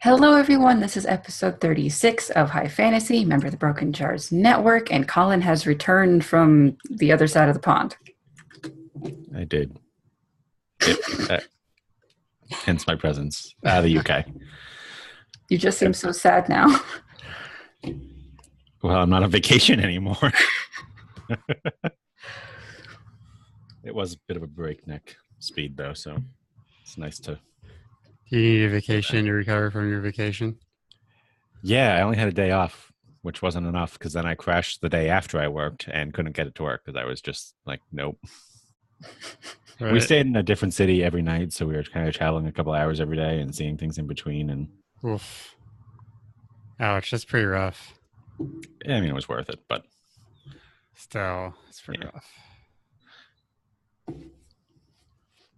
Hello, everyone. This is episode 36 of High Fantasy, member of the Broken Jars Network, and Colin has returned from the other side of the pond. I did. Hence my presence out of the UK. You just seem so sad now. Well, I'm not on vacation anymore. It was a bit of a breakneck speed, though, so it's nice to... Do you need a vacation to recover from your vacation? Yeah, I only had a day off, which wasn't enough, because then I crashed the day after I worked and couldn't get it to work, because I was just like, nope. Right. We stayed in a different city every night, so we were kind of traveling a couple hours every day and seeing things in between. And oof. Ouch, that's pretty rough. Yeah, I mean, it was worth it, but... Still, it's pretty rough.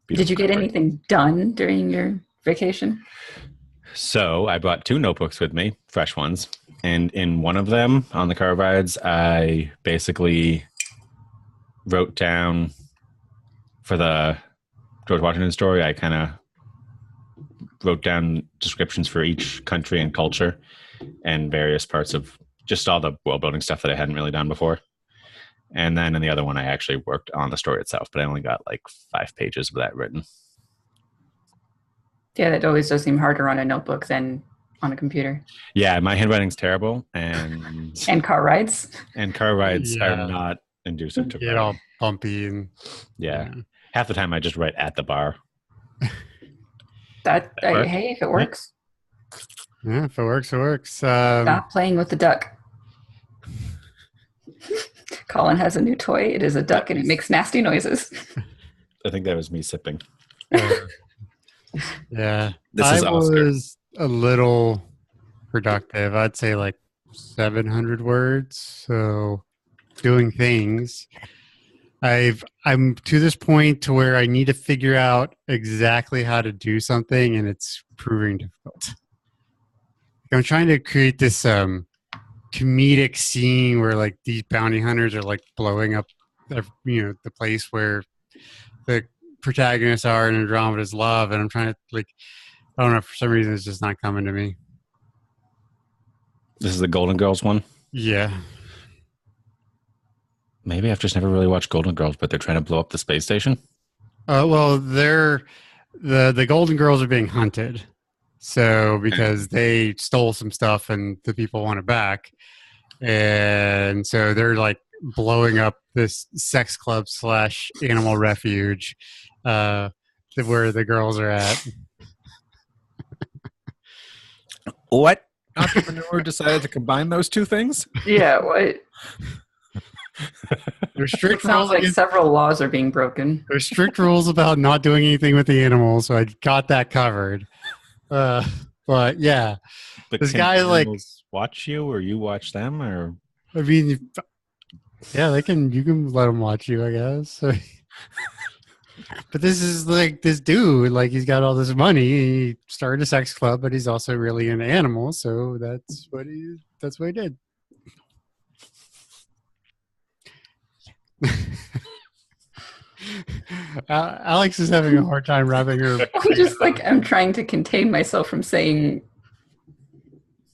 Did you get anything done during your vacation? So I brought 2 notebooks with me, fresh ones. And in one of them, on the car rides, I basically wrote down for the George Washington story, I kind of wrote down descriptions for each country and culture and various parts of just all the world building stuff that I hadn't really done before. And then in the other one, I actually worked on the story itself, but I only got like 5 pages of that written. Yeah, that always does seem harder on a notebook than on a computer. Yeah, my handwriting's terrible. And and car rides. And car rides are not conducive to get all bumpy. And yeah. Half the time I just write at the bar. Hey, if it works. Yeah, if it works, it works. Stop playing with the duck. Colin has a new toy. It is a duck and it makes nasty noises. I think that was me sipping. Yeah. This is Oscar. Was a little productive. I'd say like 700 words. So doing things. I'm to this point to where I need to figure out exactly how to do something, and it's proving difficult. I'm trying to create this comedic scene where like these bounty hunters are like blowing up the place where the protagonists are in Andromeda's love, and I'm trying to I don't know, for some reason it's just not coming to me. This is the Golden Girls one? Yeah. Maybe I've just never really watched Golden Girls, but they're trying to blow up the space station? Well, the Golden Girls are being hunted. So because they stole some stuff and the people want it back. And so they're like blowing up this sex club / animal refuge where the girls are at. What entrepreneur decided to combine those two things? Yeah, what? There's strict rules. Like several laws are being broken. There's strict rules about not doing anything with the animals, so I got that covered. But yeah, but this guy watch you, or you watch them, or I mean, yeah, they can. You can let them watch you, I guess. But this is like this dude, like he's got all this money. He started a sex club, but he's also really into animals, so that's what he did. Alex is having a hard time wrapping her. I'm trying to contain myself from saying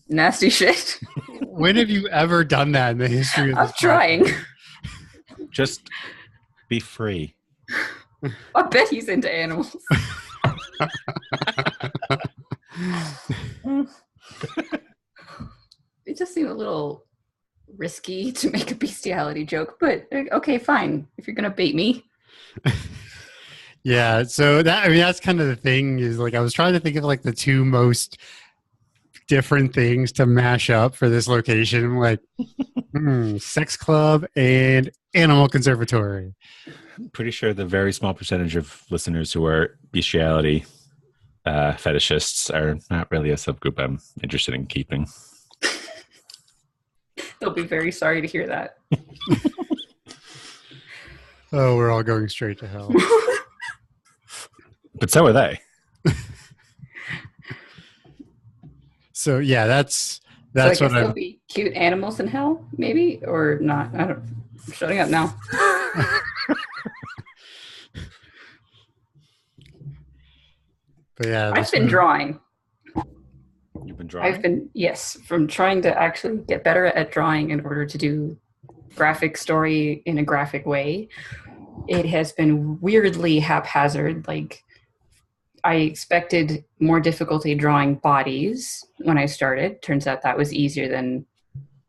nasty shit. When have you ever done that in the history of I'm trying. Just be free. I bet he's into animals. It just seemed a little risky to make a bestiality joke, but okay, fine. If you're gonna bait me. Yeah, so that's kind of the thing is like I was trying to think of like the 2 most different things to mash up for this location, like sex club and animal conservatory. I'm pretty sure the very small percentage of listeners who are bestiality fetishists are not really a subgroup I'm interested in keeping. They'll be very sorry to hear that. Oh, we're all going straight to hell. But so are they. So yeah, that's so I guess there'll be cute animals in hell, maybe, or not. I'm shutting up now. But yeah, I've been drawing. You drawing? Yes, from trying to actually get better at drawing in order to do graphic story in a graphic way. It has been weirdly haphazard. Like, I expected more difficulty drawing bodies when I started. Turns out that was easier than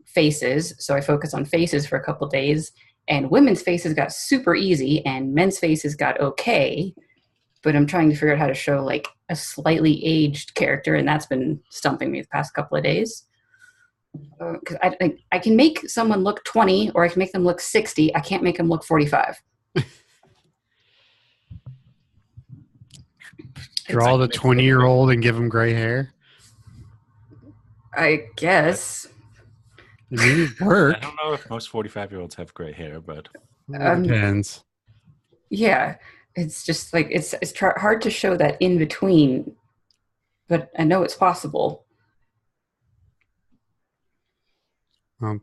faces. So I focused on faces for a couple days, and women's faces got super easy and men's faces got okay. But I'm trying to figure out how to show like a slightly aged character, and that's been stumping me the past couple of days. Because I can make someone look 20 or I can make them look 60. I can't make them look 45. Draw the 20-year-old and give him gray hair. I guess. It needs work. I don't know if most 45-year-olds have gray hair, but Depends. Yeah, it's just like it's hard to show that in between, but I know it's possible.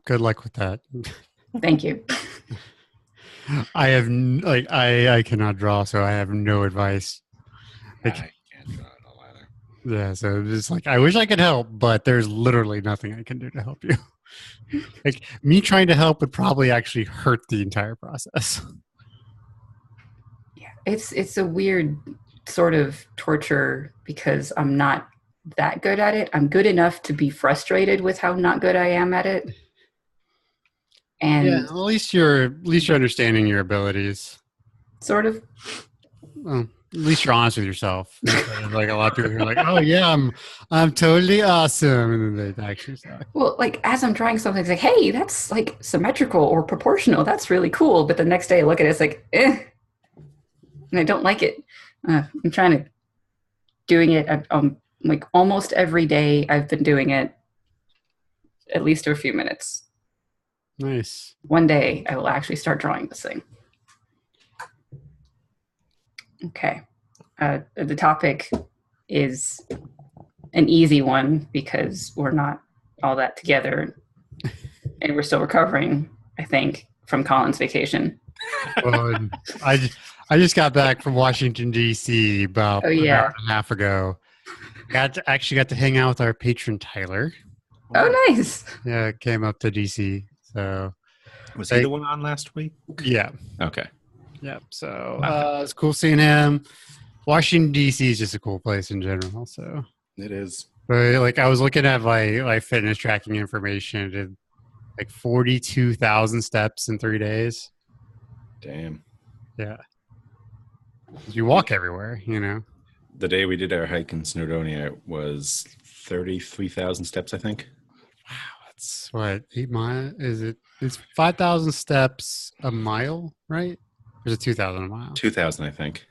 Good luck with that. Thank you. I have I cannot draw, so I have no advice. I can't draw at all either. Yeah, so it's like I wish I could help, but there's literally nothing I can do to help you. Like me trying to help would probably actually hurt the entire process. Yeah, it's a weird sort of torture because I'm not that good at it. I'm good enough to be frustrated with how not good I am at it. And Yeah, at least you're understanding your abilities. sort of. Well, at least you're honest with yourself. Instead of, like a lot of people who are like, "Oh yeah, I'm totally awesome," and then they actually suck. Well, like as I'm trying something, it's like, hey, that's like symmetrical or proportional. That's really cool. But the next day I look at it, it's like, and I don't like it. I'm trying to doing it like almost every day. I've been doing it at least a few minutes. Nice. One day I will actually start drawing this thing. Okay. The topic is an easy one because we're not all that together and we're still recovering, I think, from Colin's vacation. Well, I just got back from Washington D.C. about an hour and a half ago. Actually got to hang out with our patron Tyler. Oh, nice. Yeah, came up to D.C. So was he the one on last week? Yeah. Okay. Yep. So it's cool seeing him. Washington D.C. is just a cool place in general. So It is. but like I was looking at my fitness tracking information. It did like 42,000 steps in 3 days. Damn. Yeah. You walk everywhere, you know. The day we did our hike in Snowdonia was 33,000 steps, I think. Wow, that's what 8 miles is it? It's 5,000 steps a mile, right? Or is it 2,000 a mile? 2,000, I think.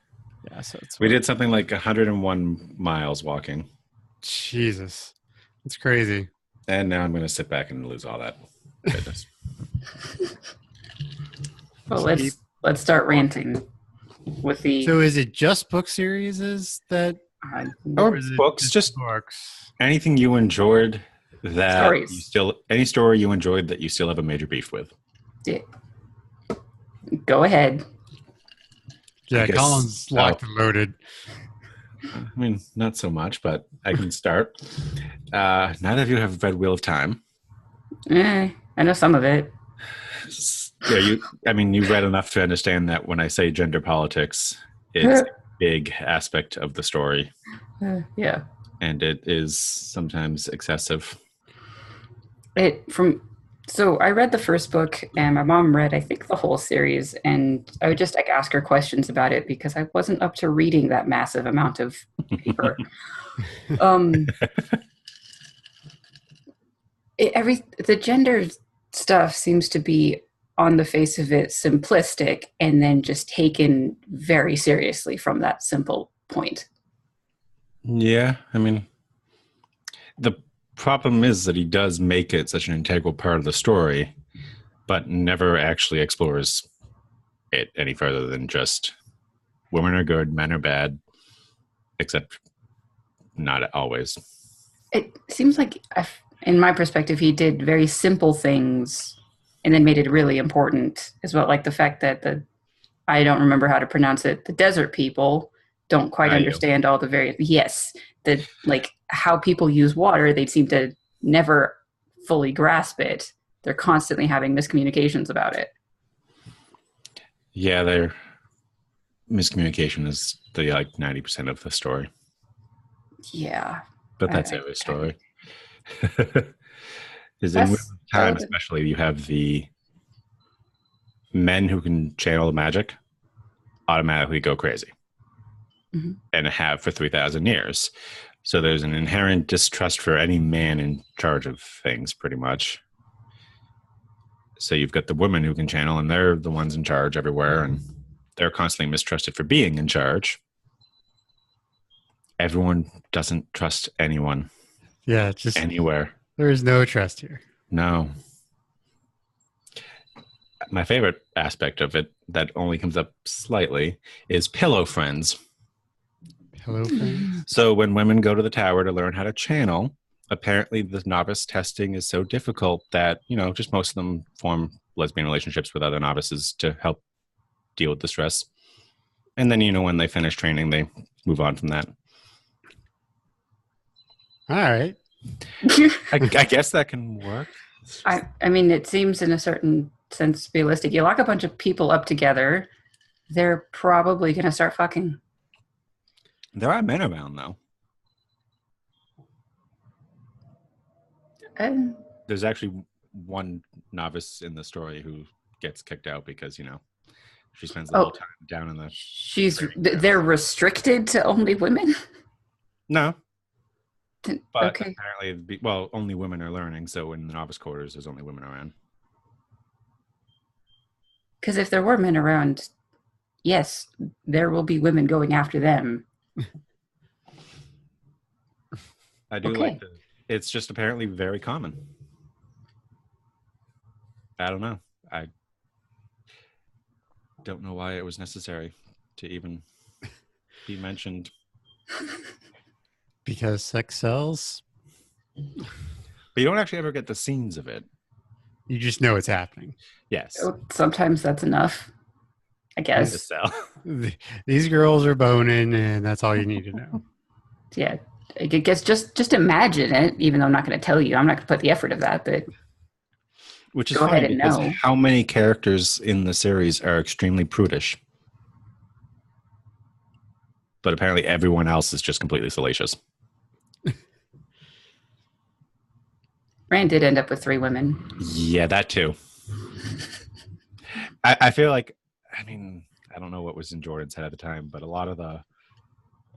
Yeah, so it's We did something like 101 miles walking. Jesus, it's crazy. And now I'm going to sit back and lose all that fitness. Well, let's start ranting with the So is it just book series that Or is it books, just books? anything you enjoyed that Stories. you still, any story you enjoyed that you still have a major beef with. Go ahead. Yeah, I guess- Colin's locked and loaded. I mean, not so much, but I can start. Neither of you have read Wheel of Time. I know some of it. Yeah, you read enough to understand that when I say gender politics, it's a big aspect of the story, Yeah. and it is sometimes excessive. So I read the first book, and my mom read, I think, the whole series, and I would just like ask her questions about it because I wasn't up to reading that massive amount of paper. The gender stuff seems to be, on the face of it, simplistic, and then just taken very seriously from that simple point. Yeah, I mean, the problem is that he does make it such an integral part of the story, but never actually explores it any further than just women are good, men are bad, except not always. It seems like, in my perspective, he did very simple things and then made it really important as well. Like the fact that I don't remember how to pronounce it, the desert people don't quite Value. understand all the various. Yes, the like how people use water, they seem to never fully grasp it. They're constantly having miscommunications about it. Yeah, their miscommunication is the like 90% of the story, Yeah, but that's I- every story. Is in That's- Wheel of Time, that- especially, you have the men who can channel magic automatically go crazy, Mhm. and have for 3,000 years. So there's an inherent distrust for any man in charge of things, pretty much. So you've got the women who can channel, and they're the ones in charge everywhere, and they're constantly mistrusted for being in charge. Everyone doesn't trust anyone Yeah, just anywhere. there is no trust here. No. My favorite aspect of it that only comes up slightly is pillow friends. Hello, friends. So when women go to the tower to learn how to channel, apparently the novice testing is so difficult that, just most of them form lesbian relationships with other novices to help deal with the stress. And then, when they finish training, they move on from that. All right. I guess that can work. I mean, it seems in a certain sense realistic. You lock a bunch of people up together, they're probably going to start fucking. There are men around, though. There's actually one novice in the story who gets kicked out because, she spends a little time down in the... They're restricted to only women? No. But Okay. apparently, only women are learning, so in the novice quarters, there's only women around. Because if there were men around, yes, there will be women going after them. I do like that. It's just apparently very common. I don't know. I don't know why it was necessary to even be mentioned. Because sex sells. But you don't actually ever get the scenes of it. You just know it's happening. Yes. Sometimes that's enough, I guess. These girls are boning, and that's all you need to know. Yeah. I guess just imagine it, even though I'm not going to tell you. I'm not going to put the effort of that, but which is go ahead funny and because know. How many characters in the series are extremely prudish? But apparently everyone else is just completely salacious. Rand did end up with 3 women. Yeah, that too. I feel like, I don't know what was in Jordan's head at the time, but a lot of the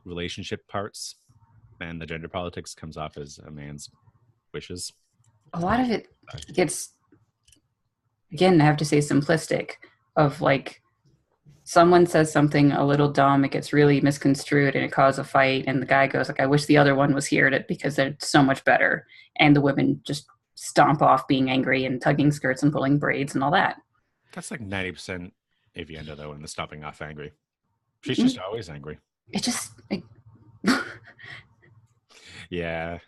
relationship parts and the gender politics comes off as a man's wishes. A lot of it gets, again, I have to say simplistic, of like someone says something a little dumb, it gets really misconstrued and it causes a fight, and the guy goes like, I wish the other one was here because they're so much better. And the women just stomp off being angry and tugging skirts and pulling braids and all that. That's like 90% Avienda, though, in the stomping off angry. She's just always angry. It just... Yeah.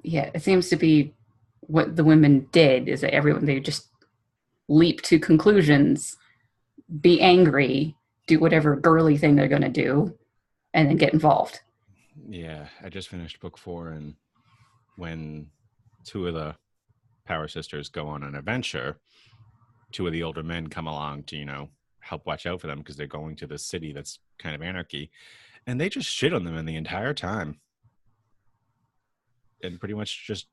Yeah, it seems to be what the women did, is that they just leap to conclusions, be angry, do whatever girly thing they're going to do, and then get involved. Yeah, I just finished book 4, and when 2 of the Power Sisters go on an adventure, 2 of the older men come along to, help watch out for them because they're going to this city that's kind of anarchy, and they just shit on them in the entire time. And pretty much just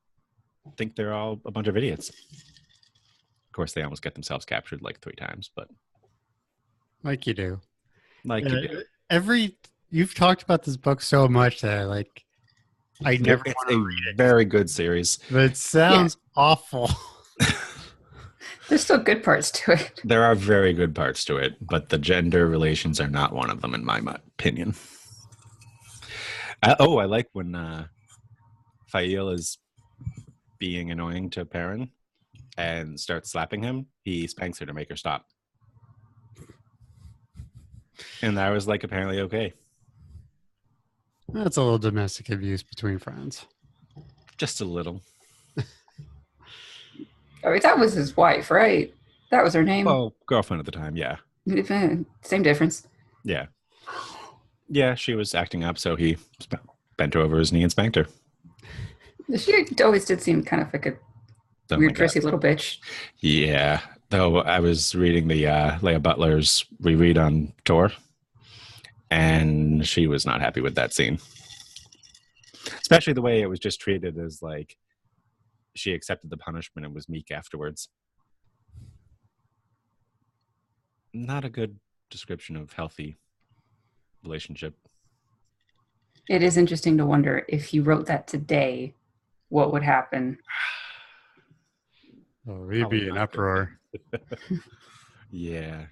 think they're all a bunch of idiots. Of course, they almost get themselves captured like 3 times, but... Like you do. You do. You've talked about this book so much that I never It's want to read it. very good series. But it sounds awful. There's still good parts to it. There are very good parts to it, but the gender relations are not one of them, in my opinion. I like when Fail is being annoying to Perrin and starts slapping him. He spanks her to make her stop. And that was apparently okay. That's a little domestic abuse between friends. Just a little. Oh, that was his wife, right? That was her name. Well, girlfriend at the time, yeah. Same difference. Yeah. Yeah, she was acting up, so he bent over his knee and spanked her. She always did seem kind of like a Oh my weird, God. prissy little bitch. Yeah. Though I was reading the Leah Butler's reread on tour, and she was not happy with that scene. Especially the way it was just treated as like she accepted the punishment and was meek afterwards. Not a good description of healthy relationship. It is interesting to wonder if he wrote that today, what would happen? Oh, he'd be an uproar. Yeah.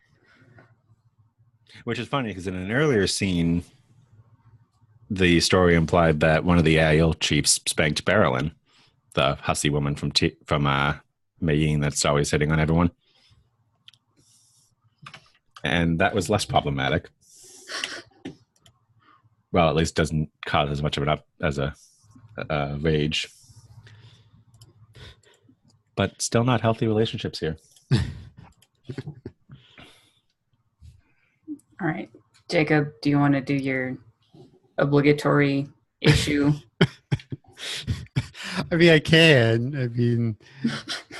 Which is funny because in an earlier scene, the story implied that one of the Aiel chiefs spanked Barrelin, the hussy woman from Mayene that's always hitting on everyone. And that was less problematic. Well, at least doesn't cause as much of an up as a rage. But still not healthy relationships here. All right. Jacob, do you want to do your obligatory issue? I mean, I can. I mean,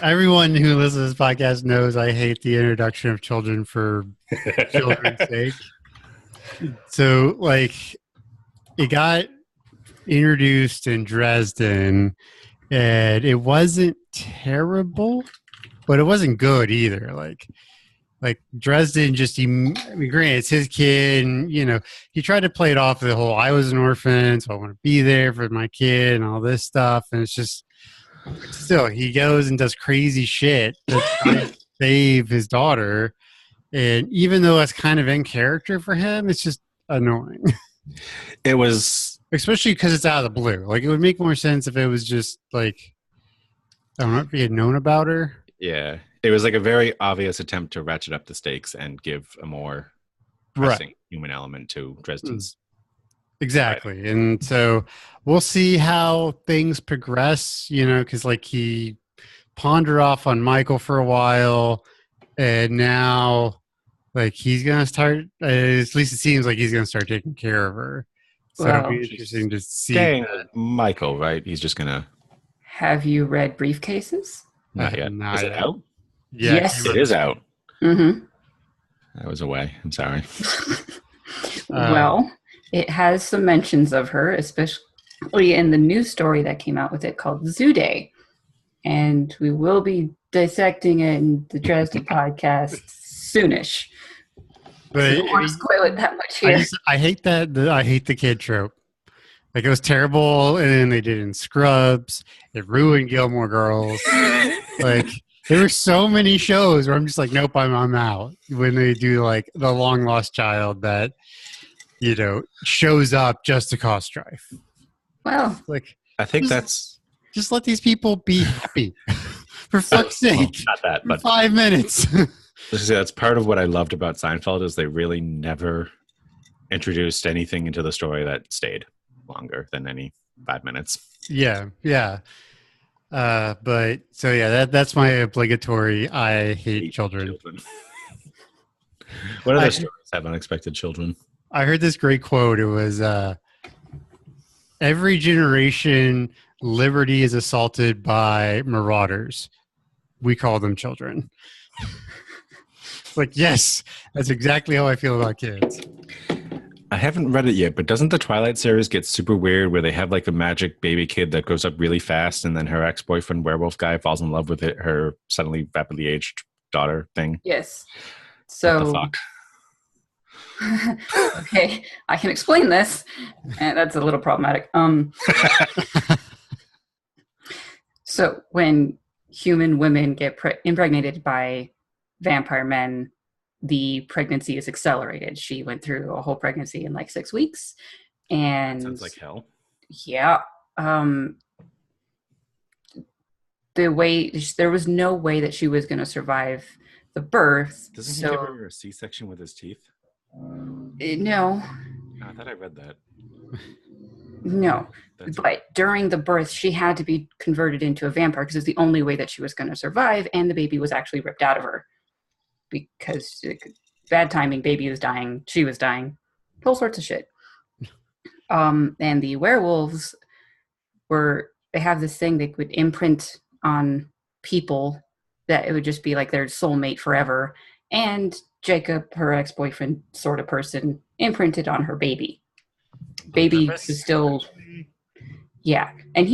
everyone who listens to this podcast knows I hate the introduction of children for children's sake. So, like, it got introduced in Dresden, and it wasn't terrible, but it wasn't good either. Like Dresden just, I mean, granted, it's his kid, and, you know, he tried to play it off the whole, I was an orphan, so I want to be there for my kid and all this stuff. And it's just, still, he goes and does crazy shit to try to save his daughter. And even though that's kind of in character for him, it's just annoying. It was... Especially because it's out of the blue. Like, it would make more sense if it was just, like, I don't know, if he had known about her. Yeah. It was like a very obvious attempt to ratchet up the stakes and give a more pressing human element to Dresden's. Exactly. Right. And so we'll see how things progress, you know, because like he pondered off on Michael for a while, and now like he's going to start, at least it seems like he's going to start taking care of her. So it'll be interesting to see. Michael, right? He's just going to. Have you read Briefcases? Not yet. Is it out? Yeah, yes, it is out. Mm-hmm. I was away. I'm sorry. Well, it has some mentions of her, especially in the news story that came out with it called Zoo Day. And we will be dissecting it in the Dresden podcast soonish. But I don't want to spoil it that much here. I hate that. I hate the kid trope. Like, it was terrible, and then they did it in Scrubs. It ruined Gilmore Girls. Like, there were so many shows where I'm just like, nope, I'm out. When they do like the long lost child that, you know, shows up just to cause strife. Well, like, I think that's just let these people be happy. For fuck's sake. Not that, but 5 minutes. That's part of what I loved about Seinfeld is they really never introduced anything into the story that stayed longer than any 5 minutes. Yeah. But so yeah, that's my obligatory. I hate children. What other stories have unexpected children? I heard this great quote. It was every generation, liberty is assaulted by marauders. We call them children. Like, yes, that's exactly how I feel about kids. I haven't read it yet, but doesn't the Twilight series get super weird where they have like a magic baby kid that grows up really fast and then her ex-boyfriend werewolf guy falls in love with her suddenly rapidly aged daughter thing? Yes. So, what the fuck? Okay, I can explain this. And that's a little problematic. So when human women get impregnated by vampire men, the pregnancy is accelerated. She went through a whole pregnancy in like 6 weeks. And sounds like hell. Yeah. There was no way that she was going to survive the birth. Doesn't he give her a C-section with his teeth? No. I thought I read that. No. But during the birth, she had to be converted into a vampire because it's the only way that she was going to survive. And the baby was actually ripped out of her. Because bad timing, baby was dying, she was dying, all sorts of shit. And the werewolves they have this thing they would imprint on people that it would just be like their soulmate forever. And Jacob, her ex-boyfriend sort of person, imprinted on her baby. Baby was still, yeah. And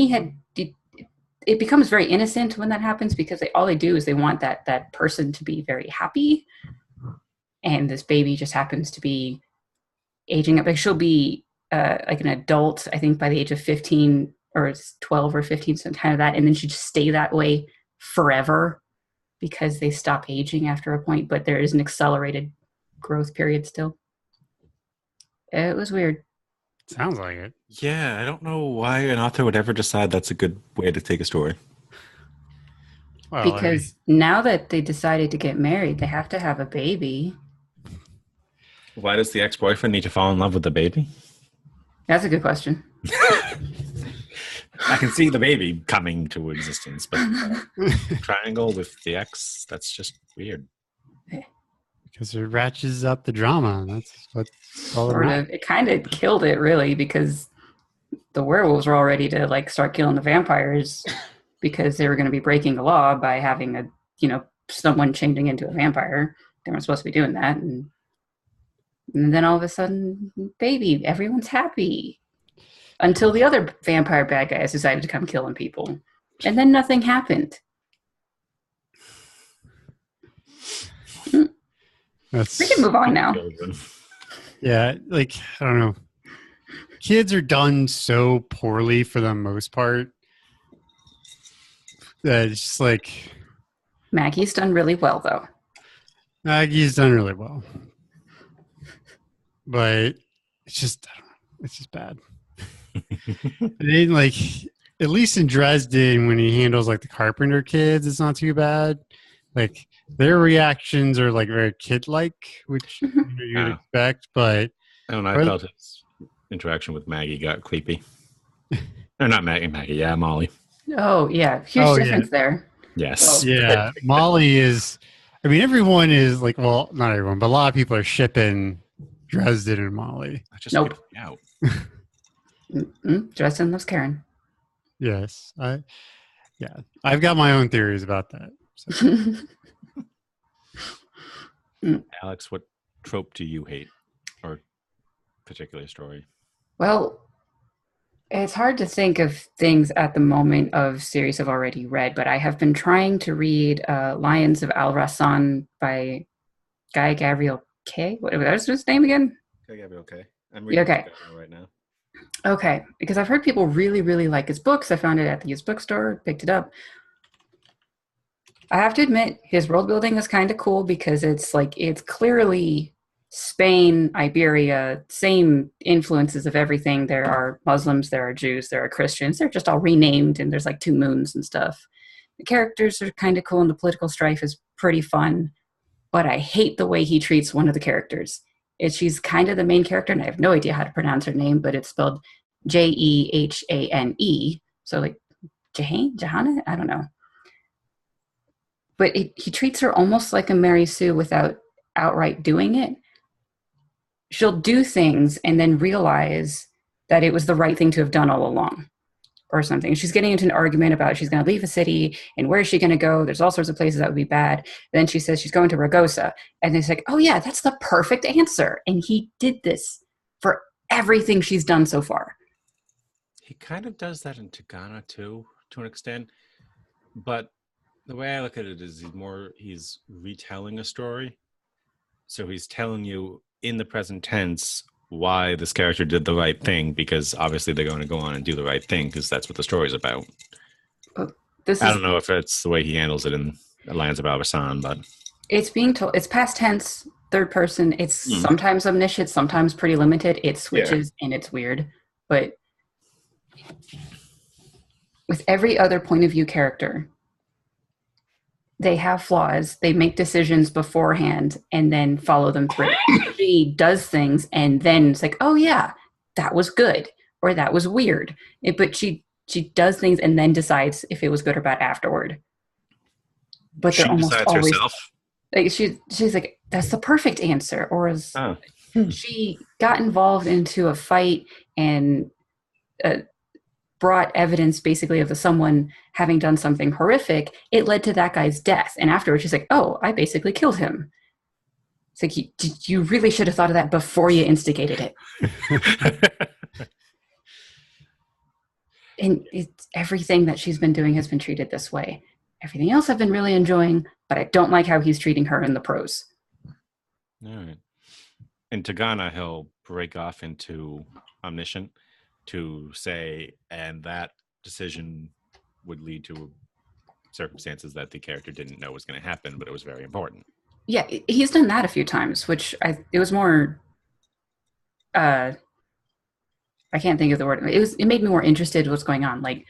it becomes very innocent when that happens because all they do is they want that person to be very happy. And this baby just happens to be aging up. Like she'll be like an adult, I think by the age of 15 or 12 or 15, some kind of that. And then she just stay that way forever because they stop aging after a point, but there is an accelerated growth period still. It was weird. Sounds like it. Yeah, I don't know why an author would ever decide that's a good way to take a story. Well, Because now that they decided to get married, they have to have a baby. Why does the ex-boyfriend need to fall in love with the baby? That's a good question. I can see the baby coming to existence, but triangle with the ex, that's just weird. because it ratchets up the drama. That's what's all Sort about. of. It kind of killed it, really, because the werewolves were all ready to like start killing the vampires because they were going to be breaking the law by having someone changing into a vampire. They weren't supposed to be doing that, and then all of a sudden, baby, everyone's happy. Until the other vampire bad guys decided to come killing people. And then nothing happened. We can move on now. Yeah, like, I don't know. Kids are done so poorly for the most part that it's just like... Maggie's done really well, though. Maggie's done really well. But it's just bad. They like, at least in Dresden, when he handles like the Carpenter kids, it's not too bad. Like their reactions are like very kid-like, which you'd expect. But I felt his interaction with Maggie got creepy. Or not Maggie, yeah, Molly. Oh yeah, huge difference there. Yes. Yeah, Molly is. I mean, everyone is like, well, not everyone, but a lot of people are shipping Dresden and Molly. That just Nope. me out. Dresden loves Karen. Yes, I've got my own theories about that. So. Alex, what trope do you hate, or particular story? Well, it's hard to think of things at the moment of series I've already read, but I have been trying to read Lions of Al-Rassan by Guy Gavriel Kay. What was his name again? Guy Gavriel Kay. I'm reading Okay. right now. Okay, because I've heard people really, really like his books. I found it at the used bookstore, picked it up. I have to admit, his world building is kind of cool because it's clearly Spain, Iberia, same influences of everything. There are Muslims, there are Jews, there are Christians. They're just all renamed, and there's like 2 moons and stuff. The characters are kind of cool, and the political strife is pretty fun. But I hate the way he treats one of the characters. She's kind of the main character, and I have no idea how to pronounce her name, but it's spelled Jehane. So like Johanna? I don't know. But he treats her almost like a Mary Sue without outright doing it. She'll do things and then realize that it was the right thing to have done all along or something. She's getting into an argument about she's going to leave a city and where is she going to go? There's all sorts of places that would be bad. Then she says she's going to Ragosa. And it's like, oh yeah, that's the perfect answer. And he did this for everything she's done so far. He kind of does that in Tagana too, to an extent. But the way I look at it is he's retelling a story. So he's telling you in the present tense why this character did the right thing, because obviously they're going to go on and do the right thing because that's what the story's about. I don't know if it's the way he handles it in Lions of Al-Rassan, but it's being told, it's past tense, third person. It's sometimes omniscient, sometimes pretty limited. It switches and it's weird. But with every other point of view character, they have flaws. They make decisions beforehand and then follow them through. She does things and then it's like, oh yeah, that was good or that was weird. But she does things and then decides if it was good or bad afterward. But they're almost always herself. Like she's like, that's the perfect answer. Or as she got involved into a fight and uh, brought evidence basically of someone having done something horrific. It led to that guy's death. And afterwards, she's like, oh, I basically killed him. It's like, you really should have thought of that before you instigated it. And it's everything that she's been doing has been treated this way. Everything else I've been really enjoying, but I don't like how he's treating her in the prose. All right. In Tagana, he'll break off into omniscient to say, and that decision would lead to circumstances that the character didn't know was going to happen, but it was very important. Yeah, he's done that a few times, which it was more. I can't think of the word. It made me more interested in what's going on. Like,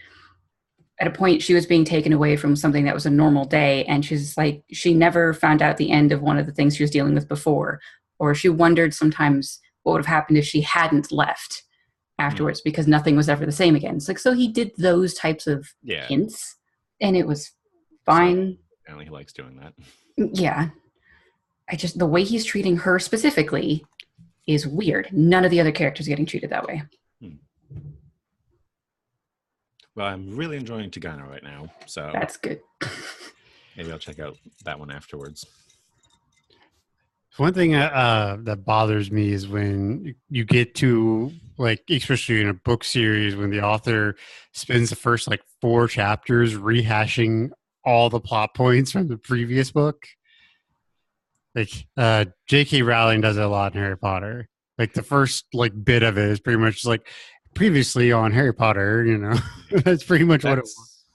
at a point, she was being taken away from something that was a normal day, and she's like, she never found out the end of one of the things she was dealing with before, or she wondered sometimes what would have happened if she hadn't left afterwards, because nothing was ever the same again. It's like, so he did those types of hints, and it was fine. So, apparently he likes doing that. Yeah. The way he's treating her specifically is weird. None of the other characters are getting treated that way. Well, I'm really enjoying Tagana right now, so that's good. Maybe I'll check out that one afterwards. One thing that bothers me is when you get to, like, especially in a book series, when the author spends the first 4 chapters rehashing all the plot points from the previous book. Like, J.K. Rowling does it a lot in Harry Potter. Like, the first bit of it is pretty much previously on Harry Potter, That's pretty much what it was.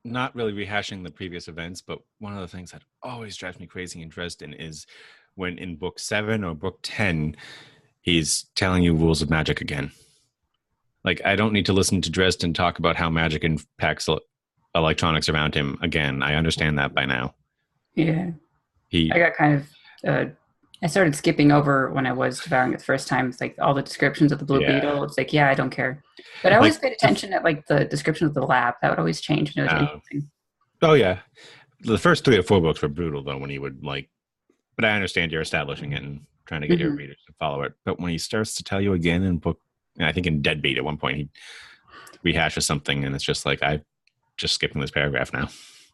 Not really rehashing the previous events, but one of the things that always drives me crazy in Dresden is when in book 7 or book 10, he's telling you rules of magic again. Like, I don't need to listen to Dresden talk about how magic impacts electronics around him again. I understand that by now. Yeah. I got kind of... I started skipping over when I was devouring it the first time. It's like all the descriptions of the Blue Beetle. It's like, I don't care. But I always paid attention at the description of the lab. That would always change. And it was interesting. Oh, yeah. The first 3 or 4 books were brutal, though, when he would but I understand you're establishing it and trying to get your readers to follow it. But when he starts to tell you again in book, I think in Deadbeat at one point, he rehashes something and it's just like, I'm just skipping this paragraph now.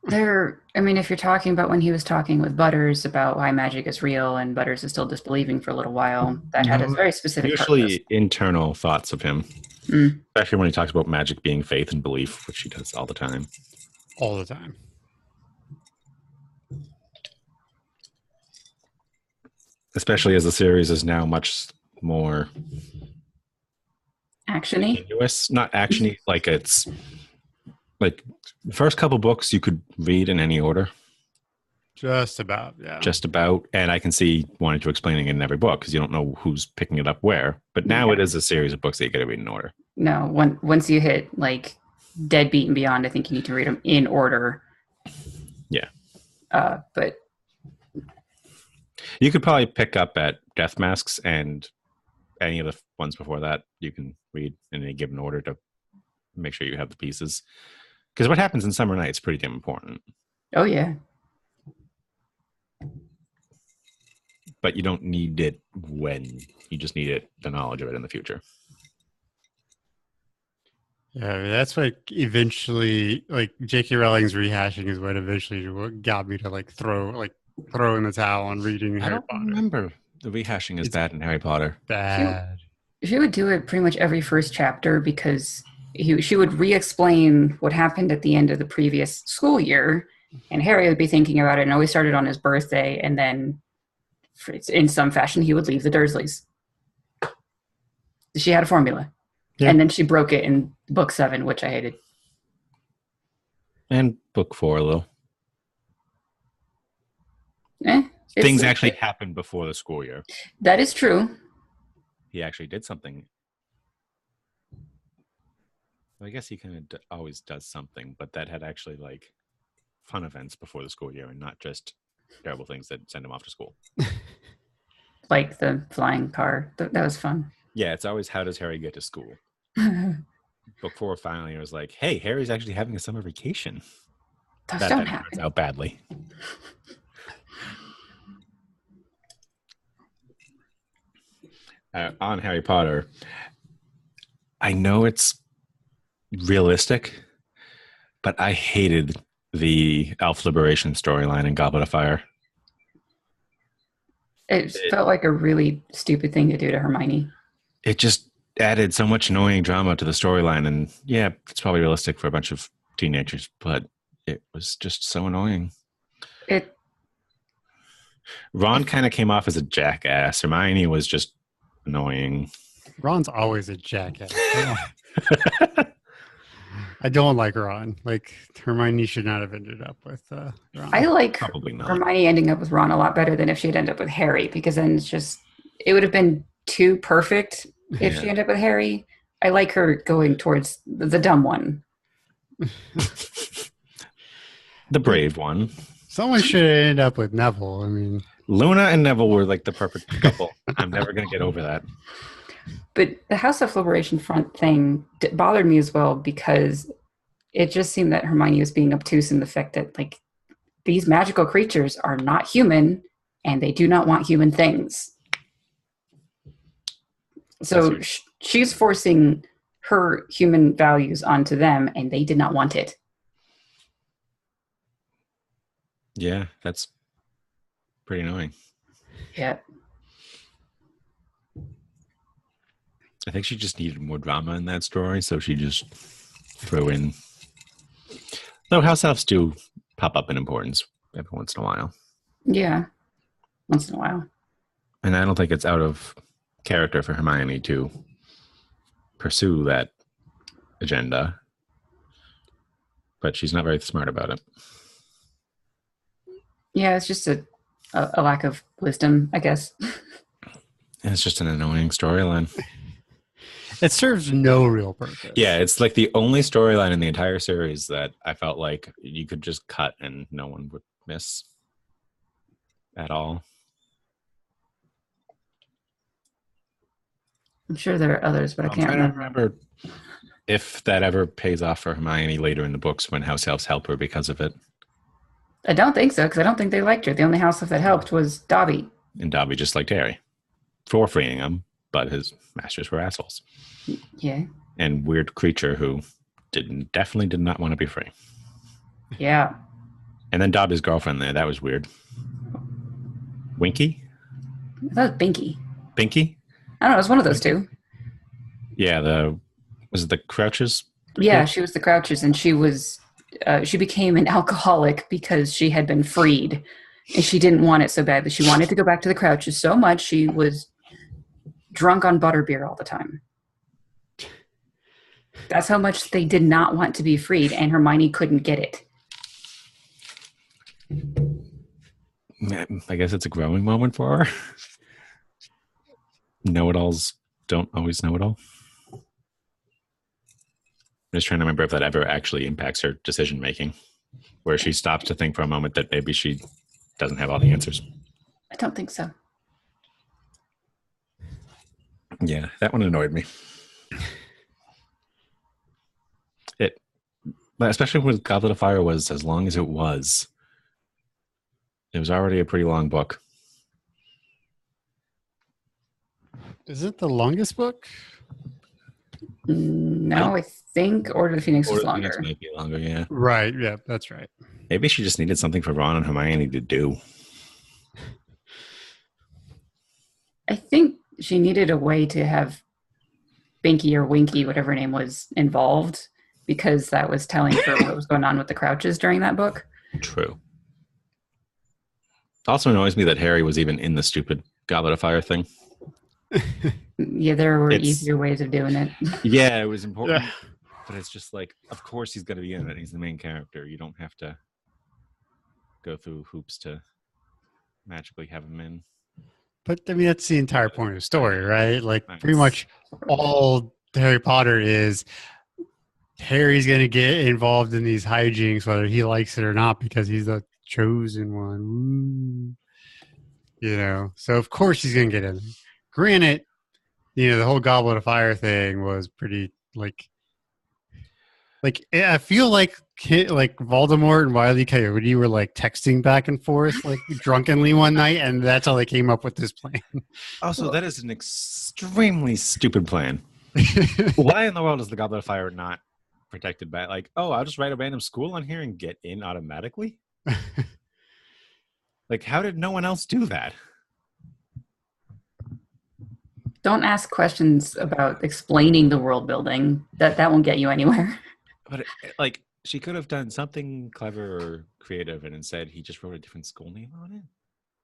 If you're talking about when he was talking with Butters about why magic is real and Butters is still disbelieving for a little while, that had a very specific usually internal thoughts of him. Especially when he talks about magic being faith and belief, which he does all the time. All the time. Especially as the series is now much more action-y. Not action-y, it's the first couple books you could read in any order. Just about, yeah. Just about, and I can see wanting to explaining it in every book because you don't know who's picking it up where. But now it is a series of books that you got to read in order. No, once you hit Deadbeat and beyond, I think you need to read them in order. Yeah. But you could probably pick up at Death Masks and any of the ones before that. You can read in a given order to make sure you have the pieces. Because what happens in Summer Night is pretty damn important. Oh, yeah. But you don't need it when. You just need the knowledge of it in the future. Yeah, that's what eventually, J.K. Rowling's rehashing is what eventually got me to throw in the towel on reading Harry Potter. I don't remember the rehashing is bad in Harry Potter. Bad. She would do it pretty much every first chapter because she would re-explain what happened at the end of the previous school year, and Harry would be thinking about it and always started on his birthday, and then in some fashion he would leave the Dursleys. She had a formula. Yeah. And then she broke it in book 7, which I hated. And book 4 a little. Things actually happened before the school year. That is true. He actually did something. I guess he kind of always does something, but that had actually fun events before the school year and not just terrible things that send him off to school. Like the flying car. That was fun. Yeah, it's always how does Harry get to school? Book 4 finally was like, hey, Harry's actually having a summer vacation. Those don't happen. Turns out badly. on Harry Potter, I know it's realistic, but I hated the elf liberation storyline in Goblet of Fire. It felt like a really stupid thing to do to Hermione. It just added so much annoying drama to the storyline, and yeah, it's probably realistic for a bunch of teenagers, but it was just so annoying. It Ron kind of came off as a jackass. Hermione was just annoying. Ron's always a jackass. I don't like Ron. Like Hermione should not have ended up with Ron. I like Probably not. Hermione ending up with Ron a lot better than if she had ended up with Harry, because then it would have been too perfect if she ended up with Harry. I like her going towards the dumb one. The brave one. Someone should end up with Neville. I mean, Luna and Neville were like the perfect couple. I'm never going to get over that. But the House of Liberation Front thing bothered me as well, because it just seemed that Hermione was being obtuse in the fact that, like, these magical creatures are not human and they do not want human things. So she's forcing her human values onto them, and they did not want it. Yeah, that's pretty annoying. Yeah. I think she just needed more drama in that story, so she just threw in. Though house elves do pop up in importance every once in a while. Yeah, once in a while. And I don't think it's out of character for Hermione to pursue that agenda. But she's not very smart about it. Yeah, it's just a lack of wisdom, I guess. It's just an annoying storyline. it serves no real purpose. Yeah, it's like the only storyline in the entire series that I felt like you could just cut and no one would miss at all. I'm sure there are others, but I can't remember if that ever pays off for Hermione later in the books when house elves help her because of it. I don't think so, because I don't think they liked her. The only house elf that helped was Dobby. And Dobby just liked Harry for freeing him, but his masters were assholes. Yeah. And weird creature who definitely did not want to be free. Yeah. And then Dobby's girlfriend there, that was weird. Winky? That was Binky. Binky? I don't know, it was one of those two. Yeah, was it the Crouches? Yeah, she was the Crouches, and she became an alcoholic because she had been freed, and she didn't want it so badly. She wanted to go back to the Crouches so much she was drunk on butterbeer all the time. That's how much they did not want to be freed, and Hermione couldn't get it. I guess it's a growing moment for her. Know-it-alls don't always know it all. I'm just trying to remember if that ever actually impacts her decision-making, where she stops to think for a moment that maybe she doesn't have all the answers. I don't think so. Yeah, that one annoyed me. Especially when Goblet of Fire was as long as it was. It was already a pretty long book. Is it the longest book? No, I think Order of the Phoenix was longer. It might be longer, yeah. Right, yeah, that's right. Maybe she just needed something for Ron and Hermione to do. I think she needed a way to have Binky or Winky, whatever her name was, involved, because that was telling her what was going on with the Crouches during that book. True. It also annoys me that Harry was even in the stupid Goblet of Fire thing. Yeah, there were easier ways of doing it. Yeah, it was important. Yeah. But it's just like, of course he's going to be in it. He's the main character. You don't have to go through hoops to magically have him in. But, I mean, that's the entire point of the story, right? Like, pretty much all Harry Potter is Harry's going to get involved in these hijinks, whether he likes it or not, because he's the chosen one. Ooh. You know, so of course he's going to get in. Granted, you know, the whole Goblet of Fire thing was pretty, like, Like I feel like Voldemort and Wile E. Coyote were like texting back and forth like drunkenly one night, and that's how they came up with this plan. Also, that is an extremely stupid plan. Why in the world is the Goblet of Fire not protected by like, oh, I'll just write a random school on here and get in automatically? Like, how did no one else do that? Don't ask questions about explaining the world building. That won't get you anywhere. But like, she could have done something clever or creative and instead he just wrote a different school name on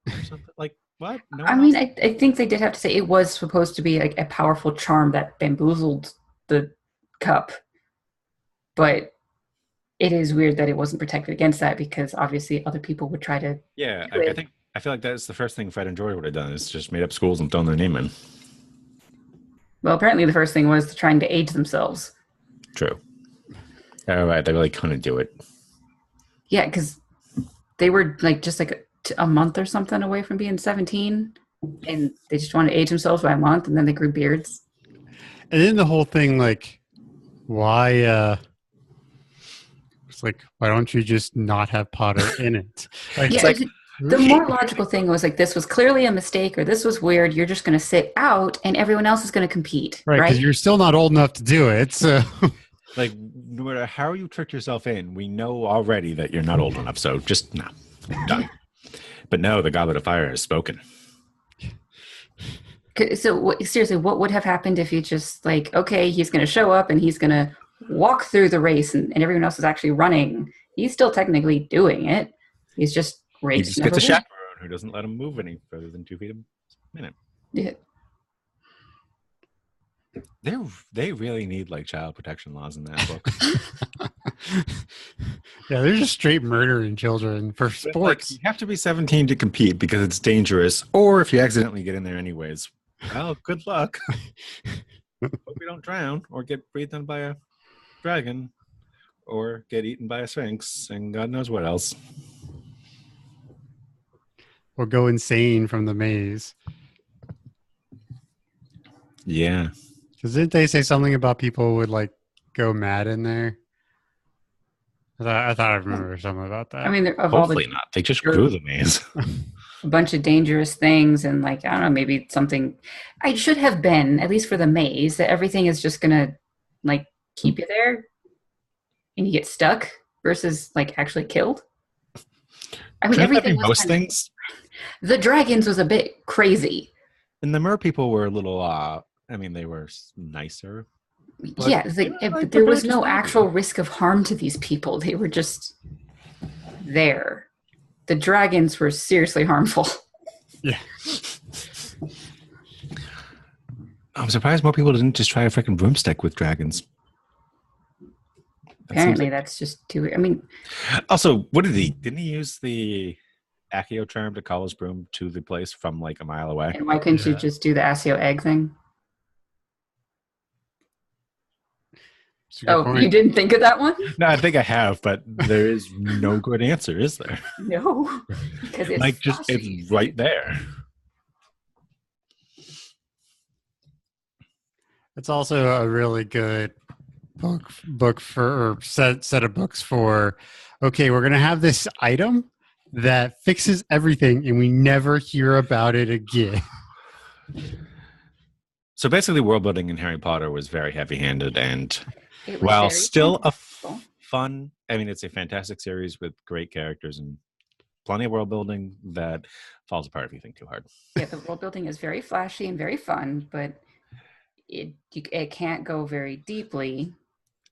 it or something. Like, what? No I one mean, else? I think they did have to say it was supposed to be like a powerful charm that bamboozled the cup, but it is weird that it wasn't protected against that because obviously other people would try to. Yeah, do it. I feel like that's the first thing Fred and George would have done is just made up schools and thrown their name in. Well, apparently the first thing was trying to age themselves. True. All right, they really couldn't do it. Yeah, because they were like just like a month or something away from being 17, and they just wanted to age themselves by a month, and then they grew beards. And then the whole thing, like, why? It's like, why don't you just not have Potter in it? Like, Yeah, it's like, the more logical thing was like this was clearly a mistake or this was weird. You're just going to sit out, and everyone else is going to compete, right? Because you're still not old enough to do it. So, like, no matter how you trick yourself in, we know already that you're not old enough. So just no, done. But no, the Goblet of Fire has spoken. So seriously, what would have happened if you just like, okay, he's going to show up and he's going to walk through the race, and everyone else is actually running? He's still technically doing it. He's just race. He just gets a chaperone who doesn't let him move any further than 2 feet a minute. Yeah. They really need like child protection laws in that book. yeah, they're just straight murdering children for sports. Like, you have to be 17 to compete because it's dangerous, or if you accidentally get in there anyways, well, good luck. Hope you don't drown or get breathed on by a dragon or get eaten by a sphinx and God knows what else. Or go insane from the maze. Yeah. Because didn't they say something about people would like go mad in there? I thought I remember something about that. I mean, of Hopefully all not. They just grew the maze. a bunch of dangerous things, and like, I don't know, maybe something I should have been, at least for the maze, that everything is just going to like keep you there and you get stuck versus like actually killed. I mean, Shouldn't that everything be was most kind of- things? The dragons was a bit crazy. And the mer people were a little, I mean, they were nicer. But, yeah, like, but there was the no best actual risk of harm to these people. They were just there. The dragons were seriously harmful. yeah. I'm surprised more people didn't just try a freaking broomstick with dragons. Apparently, that's just too. I mean, also, didn't he use the Accio charm to call his broom to the place from like a mile away? and why couldn't you just do the Accio egg thing? Oh, point. you didn't think of that one? No, I think I have, but there is no good answer, is there? No, because it's Like, just flashy. it's right there. It's also a really good book for or set of books for. Okay, we're gonna have this item that fixes everything, and we never hear about it again. So basically, world building in Harry Potter was very heavy-handed, and It was while very still successful. fun, I mean, it's a fantastic series with great characters and plenty of world building that falls apart if you think too hard. Yeah, the world building is very flashy and very fun, but it can't go very deeply.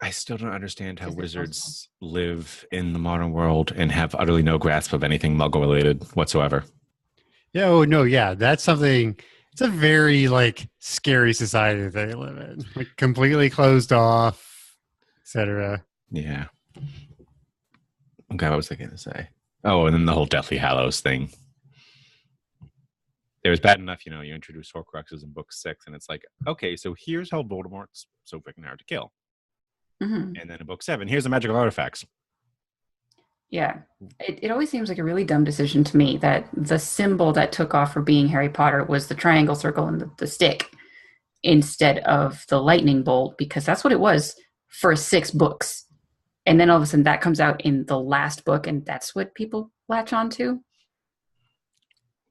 I still don't understand how Is it wizards live in the modern world and have utterly no grasp of anything Muggle related whatsoever. Yeah, oh no, yeah, that's something. It's a very like scary society that they live in, like completely closed off, etc. Yeah. Okay, what was I going to say? Oh, and then the whole Deathly Hallows thing. It was bad enough, you introduce Horcruxes in book 6, and it's like, okay, so here's how Voldemort's so freaking hard to kill. Mm-hmm. And then in book 7, here's the magical artifacts. Yeah, it always seems like a really dumb decision to me that the symbol that took off for being Harry Potter was the triangle, circle, and the stick instead of the lightning bolt, because that's what it was for 6 books. And then all of a sudden that comes out in the last book, and that's what people latch onto.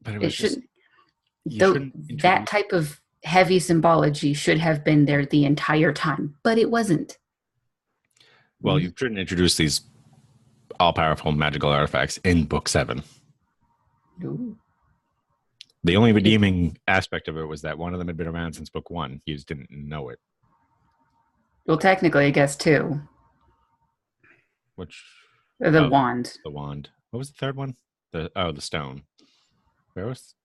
But it It was just shouldn't. you Though shouldn't that introduce. type of heavy symbology should have been there the entire time, but it wasn't. Well, you shouldn't introduce these all-powerful magical artifacts in book 7. Ooh. The only redeeming aspect of it was that one of them had been around since book 1. You just didn't know it. Well, technically, I guess two. Which The Oh. wand. the wand. What was the third one? The stone. Where was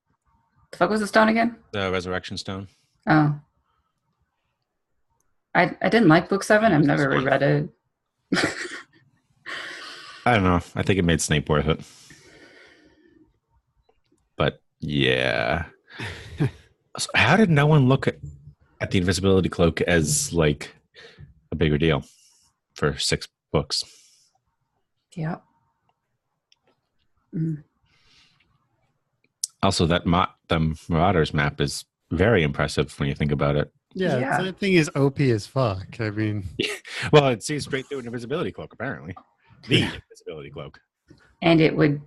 The fuck was the stone again? the resurrection stone? Oh. I didn't like book 7. I've Use never this one. reread it. I don't know. I think it made Snape worth it. But yeah. So how did no one look at the invisibility cloak as like a bigger deal for 6 books? Yeah. Mm. Also, that the Marauders map is very impressive when you think about it. Yeah, Yeah. that thing is OP as fuck. I mean, Well, it sees straight through an invisibility cloak, apparently. The Yeah. invisibility cloak. And it would.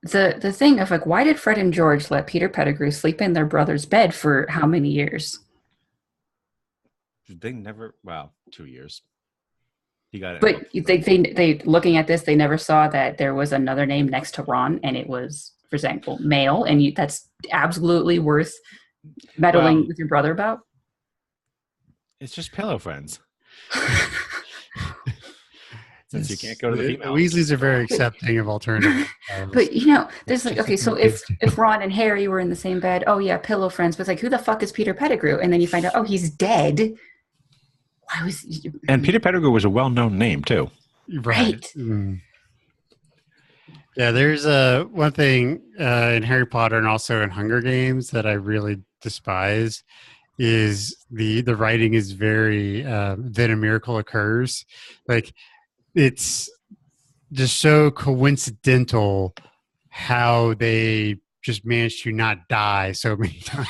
The thing of like, why did Fred and George let Peter Pettigrew sleep in their brother's bed for how many years? They never, 2 years. He got it. But they looking at this, they never saw that there was another name next to Ron, and it was, for example, male, and that's absolutely worth meddling Well- with your brother about. It's just pillow friends. Since you can't go to the The female. Weasleys are very accepting of alternative. But there's like, okay, so if Ron and Harry were in the same bed, oh yeah, pillow friends, but it's like, who the fuck is Peter Pettigrew? And then you find out, oh, he's dead. Why was he? And Peter Pettigrew was a well-known name too. Right. Mm. Yeah, there's one thing in Harry Potter and also in Hunger Games that I really despise is the writing is very then a miracle occurs. Like it's just so coincidental how they just managed to not die so many times.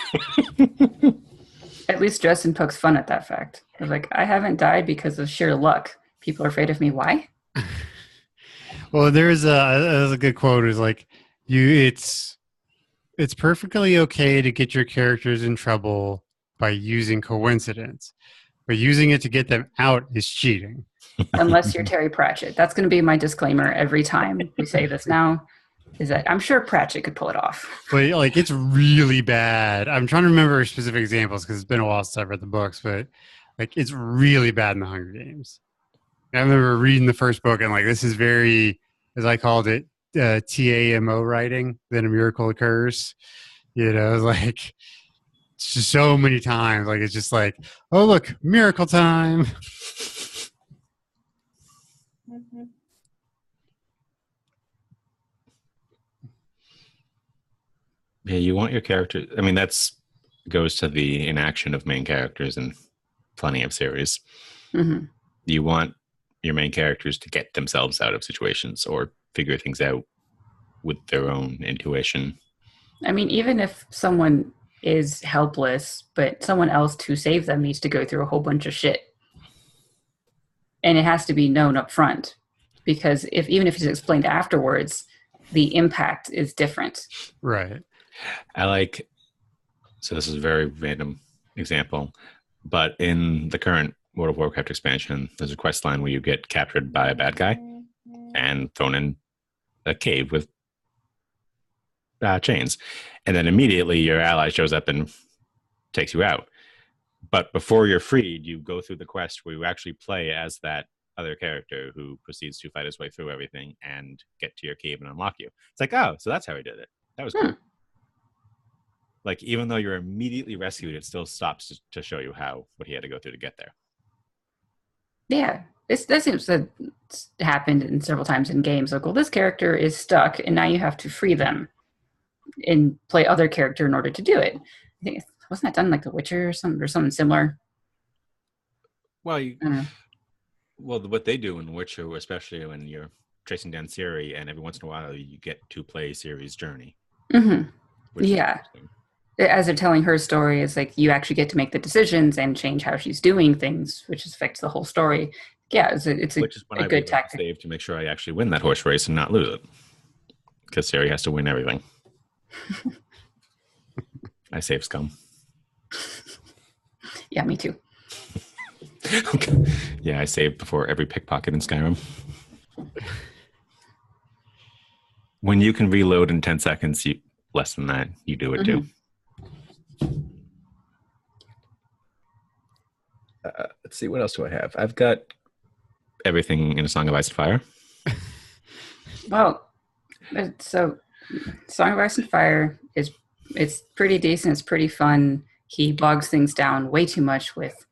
At least Justin pokes fun at that fact. I was like, I haven't died because of sheer luck. People are afraid of me. Why? Well, there's a good quote. Is like, it's perfectly okay to get your characters in trouble by using coincidence, but using it to get them out is cheating. Unless you're Terry Pratchett. That's going to be my disclaimer every time we say this now, is that I'm sure Pratchett could pull it off. But like, it's really bad. I'm trying to remember specific examples because it's been a while since I've read the books, but like, it's really bad in the Hunger Games. I remember reading the first book and like, this is very, as I called it, TAMO writing. Then a miracle occurs. Like it's just so many times. Like it's just like, oh look, miracle time. Yeah, you want your character. I mean, that's goes to the inaction of main characters in plenty of series. Mm-hmm. You want your main characters to get themselves out of situations or figure things out with their own intuition. I mean, even if someone is helpless, but someone else to save them needs to go through a whole bunch of shit. And it has to be known up front. Because even if it's explained afterwards, the impact is different. Right. So this is a very random example, but in the current World of Warcraft expansion, there's a quest line where you get captured by a bad guy and thrown in a cave with chains. And then immediately your ally shows up and takes you out. But before you're freed, you go through the quest where you actually play as that other character who proceeds to fight his way through everything and get to your cave and unlock you. It's like, oh, so that's how he did it. That was cool. Like, even though you're immediately rescued, it still stops to show you what he had to go through to get there. Yeah. That seems to it's happened in several times in games. Like, well, this character is stuck, and now you have to free them and play other character in order to do it. I think wasn't that done like The Witcher or something similar? Well, I don't know. Well, what they do in Witcher, especially when you're tracing down Ciri, and every once in a while you get to play Ciri's journey. Mm-hmm. Which is Yeah. interesting. As they're telling her story, it's like you actually get to make the decisions and change how she's doing things, which affects the whole story. Yeah, it's which is when a I good reload the tactic. save to make sure I actually win that horse race and not lose it. Because Sari has to win everything. I save scum. Yeah, me too. Okay. Yeah, I saved before every pickpocket in Skyrim. When you can reload in 10 seconds, less than that, you do it too. Let's see, what else do I have? I've got everything in A Song of Ice and Fire. Well, so Song of Ice and Fire it's pretty decent. It's pretty fun. He bogs things down way too much with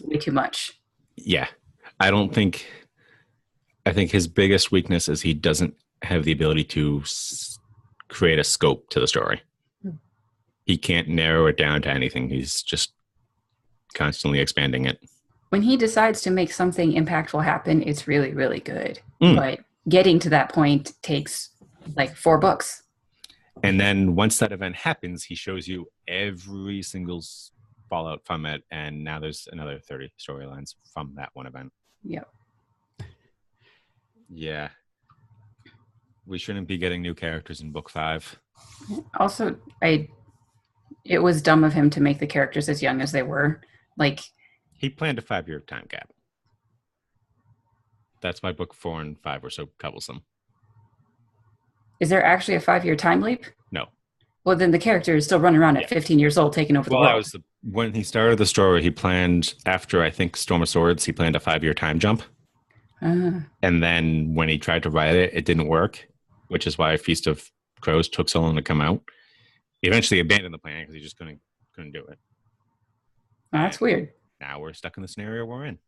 way too much. Yeah. I think his biggest weakness is he doesn't have the ability to create a scope to the story. He can't narrow it down to anything. He's just constantly expanding it. When he decides to make something impactful happen, it's really, really good. But getting to that point takes like 4 books. And then once that event happens, he shows you every single fallout from it. And now there's another 30 storylines from that one event. Yep. Yeah. We shouldn't be getting new characters in book 5. Also, it was dumb of him to make the characters as young as they were. Like, he planned a 5-year time gap. That's why book 4 and 5 were so troublesome. Is there actually a 5-year time leap? No. Well, then the character is still running around at 15 years old, taking over the world. That was when he started the story. He planned, after I think Storm of Swords, he planned a 5-year time jump. And then when he tried to write it, it didn't work, which is why Feast of Crows took so long to come out. He eventually abandoned the plan because he just couldn't do it. Oh, that's weird. Now we're stuck in the scenario we're in.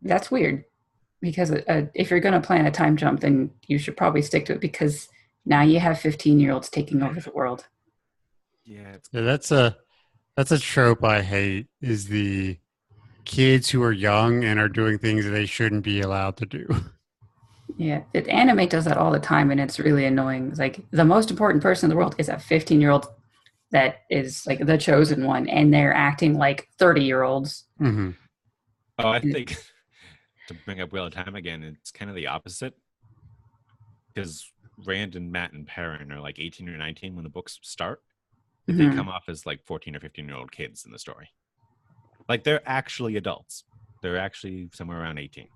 That's weird. Because if you're going to plan a time jump, then you should probably stick to it, because now you have 15-year-olds taking over the world. Yeah, that's a trope I hate, is the kids who are young and are doing things that they shouldn't be allowed to do. Yeah, anime does that all the time, and it's really annoying. It's like the most important person in the world is a 15-year-old that is like the chosen one, and they're acting like 30-year-olds. Mm-hmm. Oh, I think to bring up Wheel of Time again, it's kind of the opposite. Because Rand and Matt and Perrin are like 18 or 19 when the books start. They come off as like 14 or 15-year-old kids in the story. Like, they're actually adults. They're actually somewhere around 18.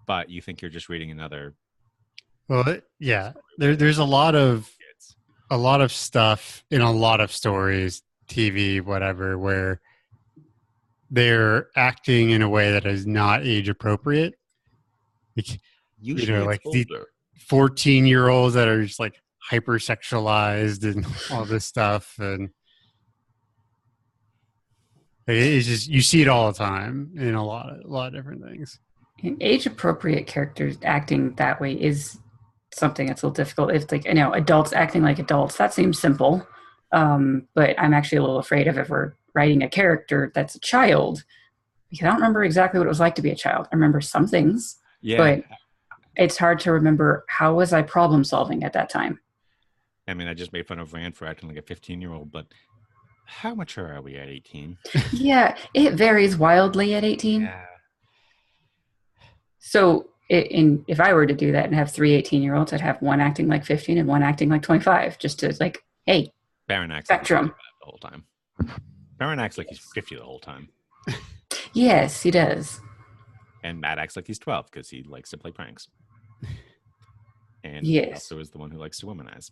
But you think you're just reading another. Well, yeah, there's a lot of stuff in a lot of stories, TV, whatever, where they're acting in a way that is not age appropriate. Like, usually like older. the 14-year-olds that are just like hypersexualized and all this stuff, and it's just, you see it all the time in a lot of different things. Age appropriate characters acting that way is something that's a little difficult. If, like, adults acting like adults, that seems simple. But I'm actually a little afraid of ever writing a character that's a child, because I don't remember exactly what it was like to be a child. I remember some things, but it's hard to remember how was I problem solving at that time. I mean, I just made fun of Rand for acting like a 15-year-old, but how mature are we at 18? Yeah, it varies wildly at 18. Yeah. So if I were to do that and have 3 18-year-olds, I'd have one acting like 15 and one acting like 25, just to like, hey, Baron acts spectrum. like the whole time. Baron acts like he's 50 the whole time. Yes, he does. And Matt acts like he's 12 because he likes to play pranks. And yes, he also is the one who likes to womanize,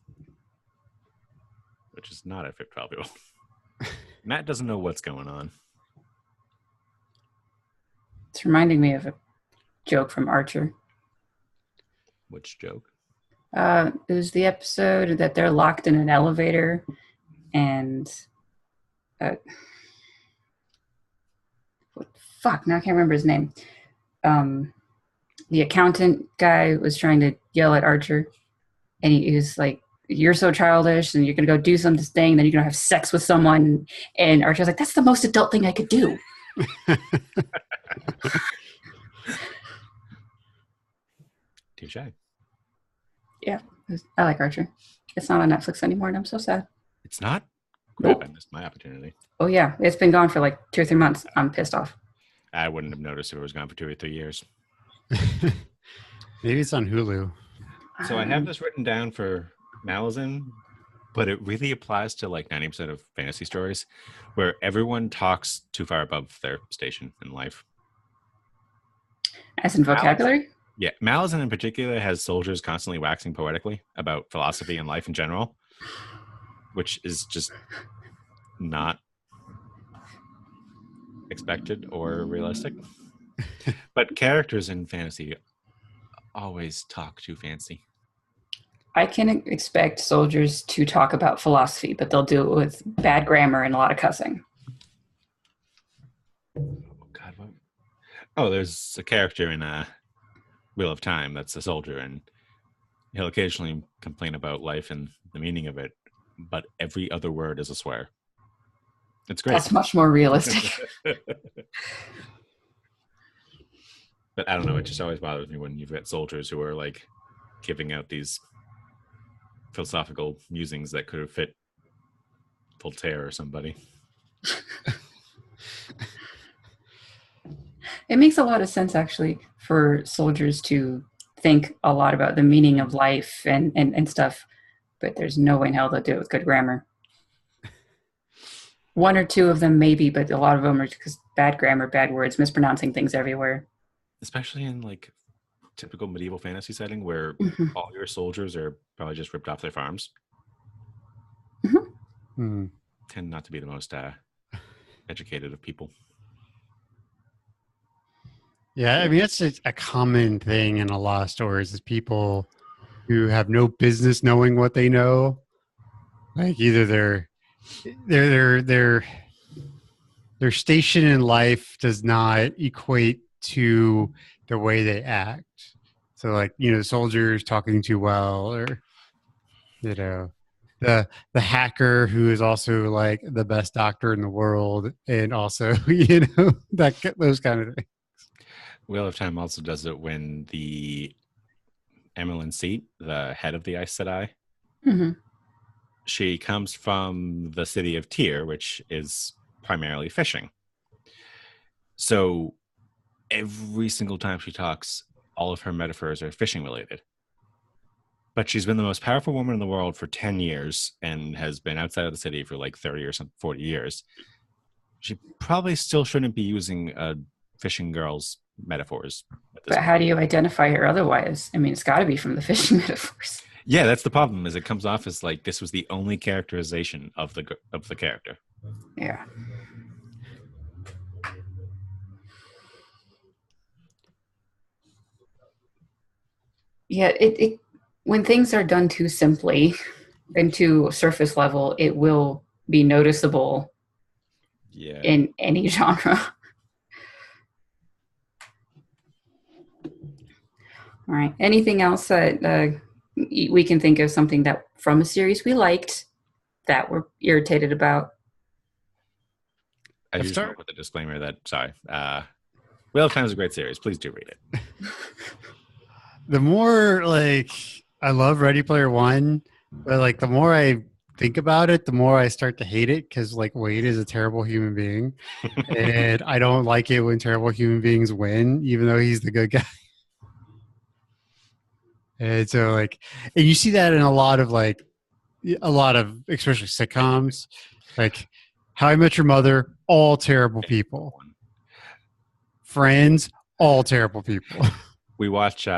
which is not a 12-year-old. Matt doesn't know what's going on. It's reminding me of a joke from Archer. Which joke? It was the episode that they're locked in an elevator, and now I can't remember his name. The accountant guy was trying to yell at Archer, and he was like, "You're so childish, and you're gonna go do some thing, then you're gonna have sex with someone." And Archer's like, "That's the most adult thing I could do." Touche. Yeah, I like Archer. It's not on Netflix anymore, and I'm so sad. It's not? crap, I missed my opportunity. Oh yeah, it's been gone for like 2 or 3 months. I'm pissed off. I wouldn't have noticed if it was gone for 2 or 3 years. Maybe it's on Hulu. So I have this written down for Malazan, but it really applies to like 90% of fantasy stories where everyone talks too far above their station in life. As in vocabulary? Yeah, Malazan in particular has soldiers constantly waxing poetically about philosophy and life in general, which is just not expected or realistic. But characters in fantasy always talk too fancy. I can expect soldiers to talk about philosophy, but they'll do it with bad grammar and a lot of cussing. Oh, God, what? Oh, there's a character in Wheel of Time that's a soldier, and he'll occasionally complain about life and the meaning of it, but every other word is a swear. It's great. That's much more realistic. But I don't know, it just always bothers me when you've got soldiers who are like giving out these philosophical musings that could have fit Voltaire or somebody. It makes a lot of sense, actually, for soldiers to think a lot about the meaning of life and stuff, but there's no way in hell they'll do it with good grammar. 1 or 2 of them maybe, but a lot of them are just bad grammar, bad words, mispronouncing things everywhere. Especially in like typical medieval fantasy setting where all your soldiers are probably just ripped off their farms. Tend not to be the most educated of people. Yeah, I mean, that's a common thing in a lot of stories is people who have no business knowing what they know. Like either their station in life does not equate to the way they act. So like, soldiers talking too well, or the hacker who is also like the best doctor in the world, and also those kind of things. Wheel of Time also does it when the Emmeline Seat, the head of the Aes Sedai, she comes from the city of Tyr, which is primarily fishing. So every single time she talks, all of her metaphors are fishing related. But she's been the most powerful woman in the world for 10 years and has been outside of the city for like 30 or 40 years. She probably still shouldn't be using fishing girl's metaphors. But how do you identify her otherwise? I mean, it's got to be from the fishing metaphors. Yeah, that's the problem. Is it comes off as like this was the only characterization of the character. Yeah. Yeah, it when things are done too simply and too surface level, it will be noticeable in any genre. All right. Anything else that we can think of, something that from a series we liked that we're irritated about? I just start with a disclaimer that, Wheel of Time is a great series. Please do read it. The more I love Ready Player One, but the more I think about it, the more I start to hate it because Wade is a terrible human being, and I don't like it when terrible human beings win, even though he's the good guy. And so and you see that in a lot of especially sitcoms, like How I Met Your Mother, all terrible people. Friends, all terrible people. We watch.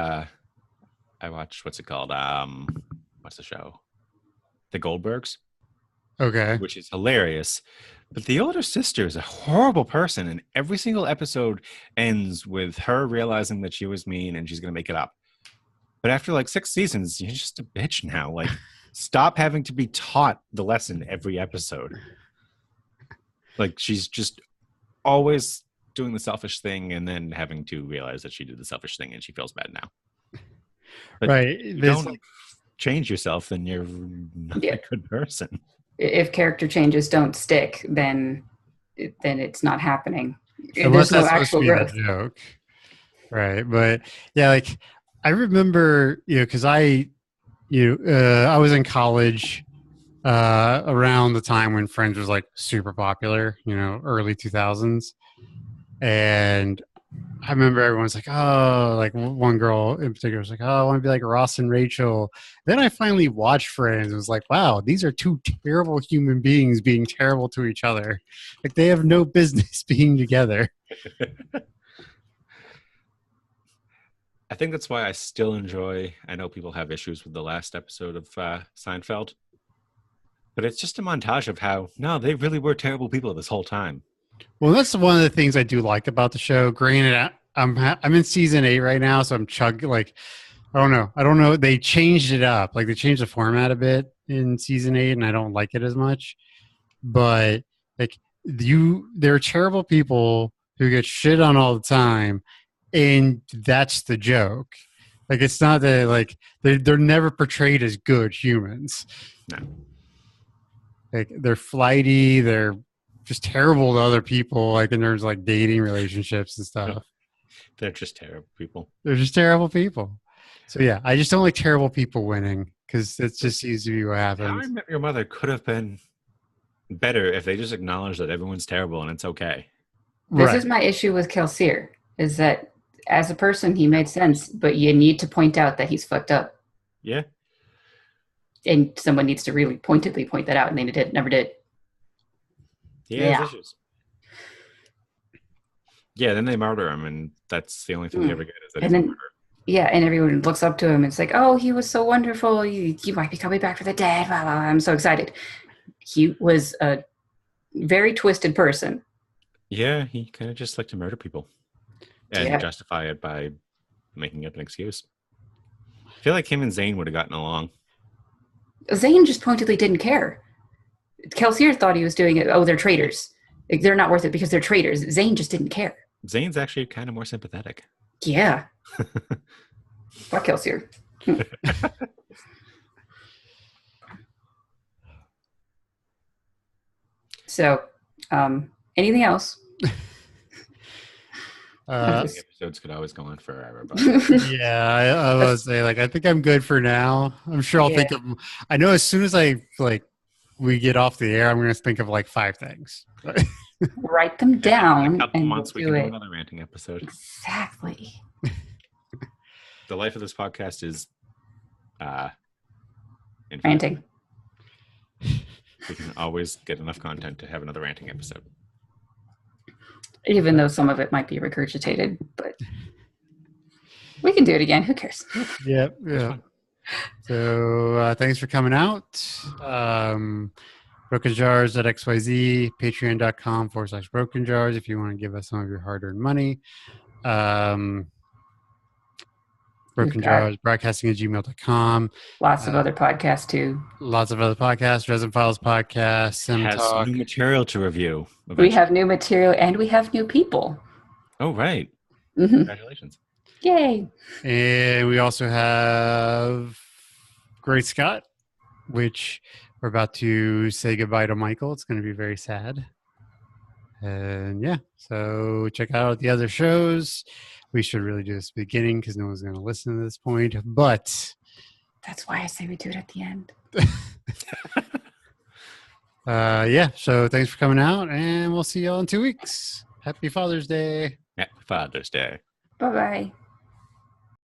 I watched, what's it called? What's the show? The Goldbergs. Okay. Which is hilarious. But the older sister is a horrible person, and every single episode ends with her realizing that she was mean and she's going to make it up. But after 6 seasons, you're just a bitch now. Stop having to be taught the lesson every episode. She's just always doing the selfish thing and then having to realize that she did the selfish thing and she feels bad now. But right. If you don't change yourself, then you're not a good person. If character changes don't stick, then it's not happening. Unless There's no that's actual supposed to be growth. the joke. Right. But yeah, I remember, because I was in college around the time when Friends was like super popular, early 2000s. And I remember everyone's like, oh, like one girl in particular was like, oh, I want to be like Ross and Rachel. Then I finally watched Friends and was like, wow, these are two terrible human beings being terrible to each other. Like they have no business being together. I think that's why I still enjoy. I know people have issues with the last episode of Seinfeld, but it's just a montage of how no, they really were terrible people this whole time. Well, that's one of the things I do like about the show. Granted, I'm in season 8 right now, so I'm chugging. Like, I don't know. They changed it up. Like they changed the format a bit in season 8, and I don't like it as much. But like there are terrible people who get shit on all the time, and that's the joke. Like it's not that like they're never portrayed as good humans. No. Like they're flighty, they're just terrible to other people, like in terms of like dating relationships and stuff. They're just terrible people. They're just terrible people. So yeah, I just don't like terrible people winning because it just seems to be what happens. How I Met Your Mother could have been better if they just acknowledged that everyone's terrible and it's okay. This is my issue with Kelsier, is that as a person he made sense, but you need to point out that he's fucked up. Yeah. And someone needs to really pointedly point that out, and they never did. Yeah. Issues. Yeah, then they murder him, and that's the only thing they ever get is that he's a murderer. Yeah, and everyone looks up to him. It's like, oh, he was so wonderful. You might be coming back for the dead. Blah, blah, blah. I'm so excited. He was a very twisted person. Yeah, he kind of just liked to murder people and justify it by making up an excuse. I feel like him and Zane would have gotten along. Zane just pointedly didn't care. Kelsier thought he was doing it. Oh, they're traitors. They're not worth it because they're traitors. Zane just didn't care. Zane's actually kind of more sympathetic. Yeah. Fuck Kelsier. So, anything else? Episodes could always go on forever. But. Yeah, I was say like I think I'm good for now. I'm sure I'll think of. I know as soon as we get off the air, I'm going to think of like 5 things. Write them down. In a couple and months, we can do another ranting episode. Exactly. The life of this podcast is ranting. We can always get enough content to have another ranting episode. Even though some of it might be regurgitated, but we can do it again. Who cares? Yeah. So thanks for coming out. Broken Jars at XYZ, patreon.com/Broken Jars if you want to give us some of your hard-earned money. Broken Jars, broadcasting at gmail.com. Lots of other podcasts too. Lots of other podcasts, Resin Files podcast, Sim has Talk. New material to review. Eventually. We have new material and we have new people. Oh, right. Mm-hmm. Congratulations. Yay. And we also have Great Scott, which we're about to say goodbye to Michael. It's going to be very sad. And yeah, so check out the other shows. We should really do this at the beginning because no one's going to listen to this point. But that's why I say we do it at the end. Yeah, so thanks for coming out, and we'll see y'all in 2 weeks. Happy Father's Day. Happy Father's Day. Bye-bye.